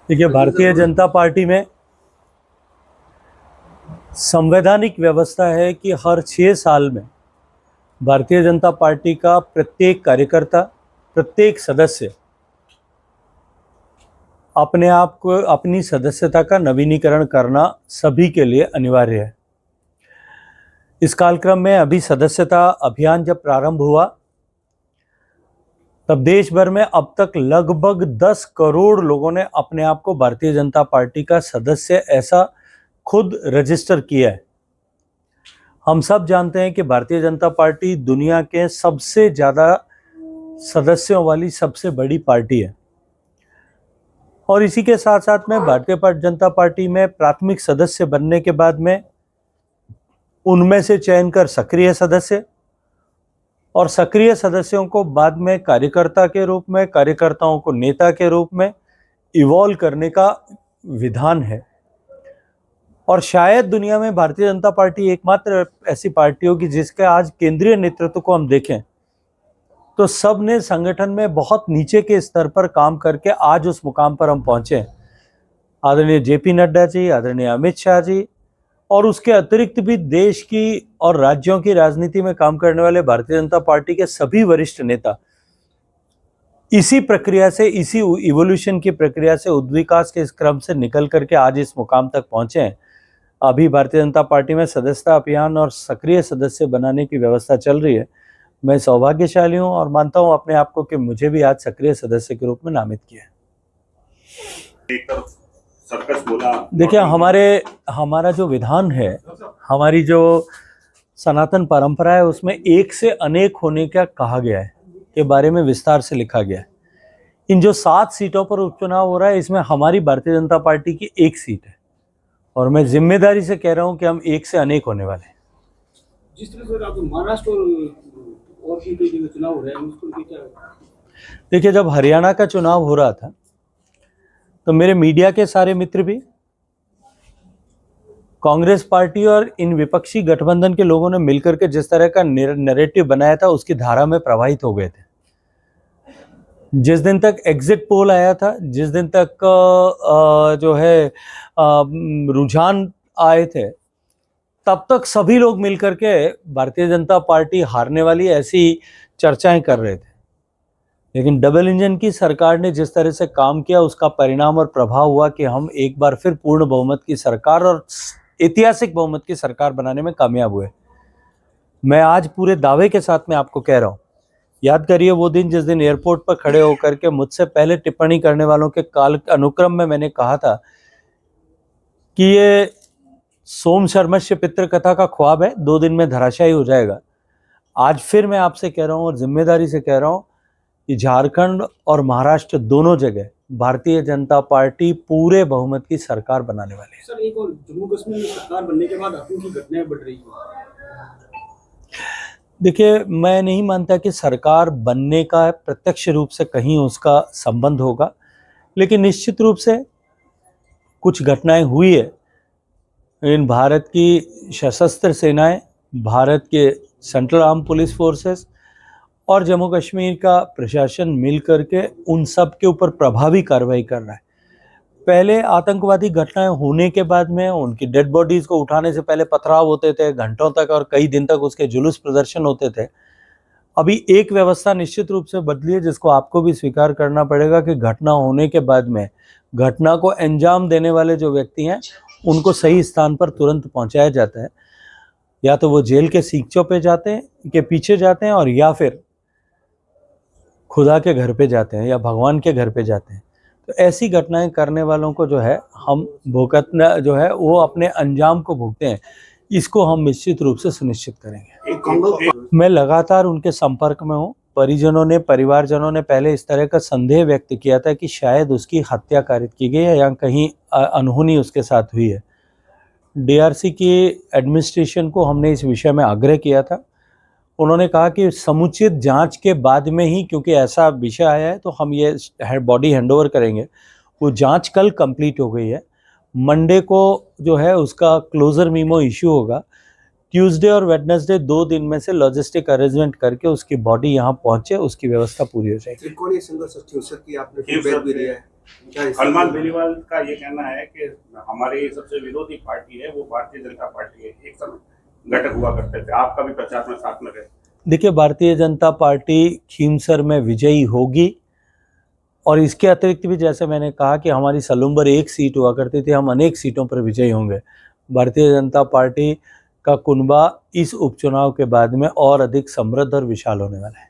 देखिए, भारतीय जनता पार्टी में संवैधानिक व्यवस्था है कि हर 6 साल में भारतीय जनता पार्टी का प्रत्येक कार्यकर्ता, प्रत्येक सदस्य अपने आप को, अपनी सदस्यता का नवीनीकरण करना सभी के लिए अनिवार्य है। इस कालक्रम में अभी सदस्यता अभियान जब प्रारंभ हुआ तब देश भर में अब तक लगभग 10 करोड़ लोगों ने अपने आप को भारतीय जनता पार्टी का सदस्य ऐसा खुद रजिस्टर किया है। हम सब जानते हैं कि भारतीय जनता पार्टी दुनिया के सबसे ज़्यादा सदस्यों वाली सबसे बड़ी पार्टी है और इसी के साथ साथ में भारतीय जनता पार्टी में प्राथमिक सदस्य बनने के बाद में उनमें से चयन कर सक्रिय सदस्य और सक्रिय सदस्यों को बाद में कार्यकर्ता के रूप में, कार्यकर्ताओं को नेता के रूप में इवॉल्व करने का विधान है। और शायद दुनिया में भारतीय जनता पार्टी एकमात्र ऐसी पार्टी होगी जिसके आज केंद्रीय नेतृत्व को हम देखें तो सब ने संगठन में बहुत नीचे के स्तर पर काम करके आज उस मुकाम पर हम पहुंचे हैं। आदरणीय जेपी नड्डा जी, आदरणीय अमित शाह जी और उसके अतिरिक्त भी देश की और राज्यों की राजनीति में काम करने वाले भारतीय जनता पार्टी के सभी वरिष्ठ नेता इसी प्रक्रिया से, इसी इवोल्यूशन की प्रक्रिया से, उद्विकास के इस क्रम से निकल करके आज इस मुकाम तक पहुंचे हैं। अभी भारतीय जनता पार्टी में सदस्यता अभियान और सक्रिय सदस्य बनाने की व्यवस्था चल रही है। मैं सौभाग्यशाली हूं और मानता हूं अपने आप को कि मुझे भी आज सक्रिय सदस्य के रूप में नामित किया है। देखिए, हमारा जो विधान है, हमारी जो सनातन परंपरा है, उसमें एक से अनेक होने का कहा गया है, के बारे में विस्तार से लिखा गया है। इन जो 7 सीटों पर उपचुनाव हो रहा है, इसमें हमारी भारतीय जनता पार्टी की 1 सीट है और मैं जिम्मेदारी से कह रहा हूं कि हम एक से अनेक होने वाले हैं। जिस तरह से आप महाराष्ट्र और भी कई जगह चुनाव हो रहे हैं, उसको क्या? देखिए, जब हरियाणा का चुनाव हो रहा था तो मेरे मीडिया के सारे मित्र भी कांग्रेस पार्टी और इन विपक्षी गठबंधन के लोगों ने मिलकर के जिस तरह का नैरेटिव बनाया था उसकी धारा में प्रभावित हो गए थे। जिस दिन तक एग्जिट पोल आया था, जिस दिन तक जो है रुझान आए थे, तब तक सभी लोग मिलकर के भारतीय जनता पार्टी हारने वाली ऐसी चर्चाएं कर रहे थे। लेकिन डबल इंजन की सरकार ने जिस तरह से काम किया उसका परिणाम और प्रभाव हुआ कि हम एक बार फिर पूर्ण बहुमत की सरकार और ऐतिहासिक बहुमत की सरकार बनाने में कामयाब हुए। मैं आज पूरे दावे के साथ में आपको कह रहा हूं, याद करिए वो दिन जिस दिन एयरपोर्ट पर खड़े होकर के मुझसे पहले टिप्पणी करने वालों के काल अनुक्रम में मैंने कहा था कि ये सोम शर्मस्य पितृ कथा का ख्वाब है, 2 दिन में धराशायी हो जाएगा। आज फिर मैं आपसे कह रहा हूं और जिम्मेदारी से कह रहा हूं कि झारखंड और महाराष्ट्र दोनों जगह भारतीय जनता पार्टी पूरे बहुमत की सरकार बनाने वाली है। सर, एक और जम्मू कश्मीर में सरकार बनने के बाद आतंकी घटनाएं बढ़ रही हैं। देखिए, मैं नहीं मानता कि सरकार बनने का प्रत्यक्ष रूप से कहीं उसका संबंध होगा, लेकिन निश्चित रूप से कुछ घटनाएं हुई है। इन भारत की सशस्त्र सेनाएं, भारत के सेंट्रल आर्म पुलिस फोर्सेस और जम्मू कश्मीर का प्रशासन मिल करके उन सब के ऊपर प्रभावी कार्रवाई कर रहा है। पहले आतंकवादी घटनाएं होने के बाद में उनकी डेड बॉडीज को उठाने से पहले पथराव होते थे, घंटों तक और कई दिन तक उसके जुलूस प्रदर्शन होते थे। अभी एक व्यवस्था निश्चित रूप से बदली है जिसको आपको भी स्वीकार करना पड़ेगा कि घटना होने के बाद में घटना को अंजाम देने वाले जो व्यक्ति हैं उनको सही स्थान पर तुरंत पहुंचाया जाता है। या तो वो जेल के सीखचों पे जाते हैं, के पीछे जाते हैं, और या फिर खुदा के घर पे जाते हैं या भगवान के घर पे जाते हैं। तो ऐसी घटनाएं करने वालों को जो है हम भुगतना जो है वो अपने अंजाम को भुगते हैं, इसको हम निश्चित रूप से सुनिश्चित करेंगे। मैं लगातार उनके संपर्क में हूँ। परिवारजनों ने पहले इस तरह का संदेह व्यक्त किया था कि शायद उसकी हत्या कारित की गई है या कहीं अनहोनी उसके साथ हुई है। डीआरसी की एडमिनिस्ट्रेशन को हमने इस विषय में आग्रह किया था। उन्होंने कहा कि समुचित जांच के बाद में ही, क्योंकि ऐसा विषय आया है तो हम ये बॉडी हैंडओवर करेंगे। वो जांच कल कंप्लीट हो गई है। मंडे को जो है उसका क्लोजर मीमो इशू होगा ट्यूसडे और वेडनेसडे 2 दिन में से लॉजिस्टिक अरेंजमेंट करके उसकी बॉडी यहाँ पहुंचे, उसकी व्यवस्था पूरी हो जाएगी। त्रिकोणीय संघर्ष हिंसक की आपने फीडबैक भी दिया है, क्या इस हनुमान बेनीवाल का ये कहना है कि हमारी सबसे विरोधी पार्टी है वो भारतीय जनता पार्टी है, एक समय घटक हुआ करते थे, आपका भी प्रचार में साथ में रहे। देखिए, भारतीय जनता पार्टी खीमसर में विजयी होगी और इसके अतिरिक्त भी जैसे मैंने कहा कि हमारी सलूम्बर 1 सीट हुआ करती थी, हम अनेक सीटों पर विजयी होंगे। भारतीय जनता पार्टी का कुनबा इस उपचुनाव के बाद में और अधिक समृद्ध और विशाल होने वाला है।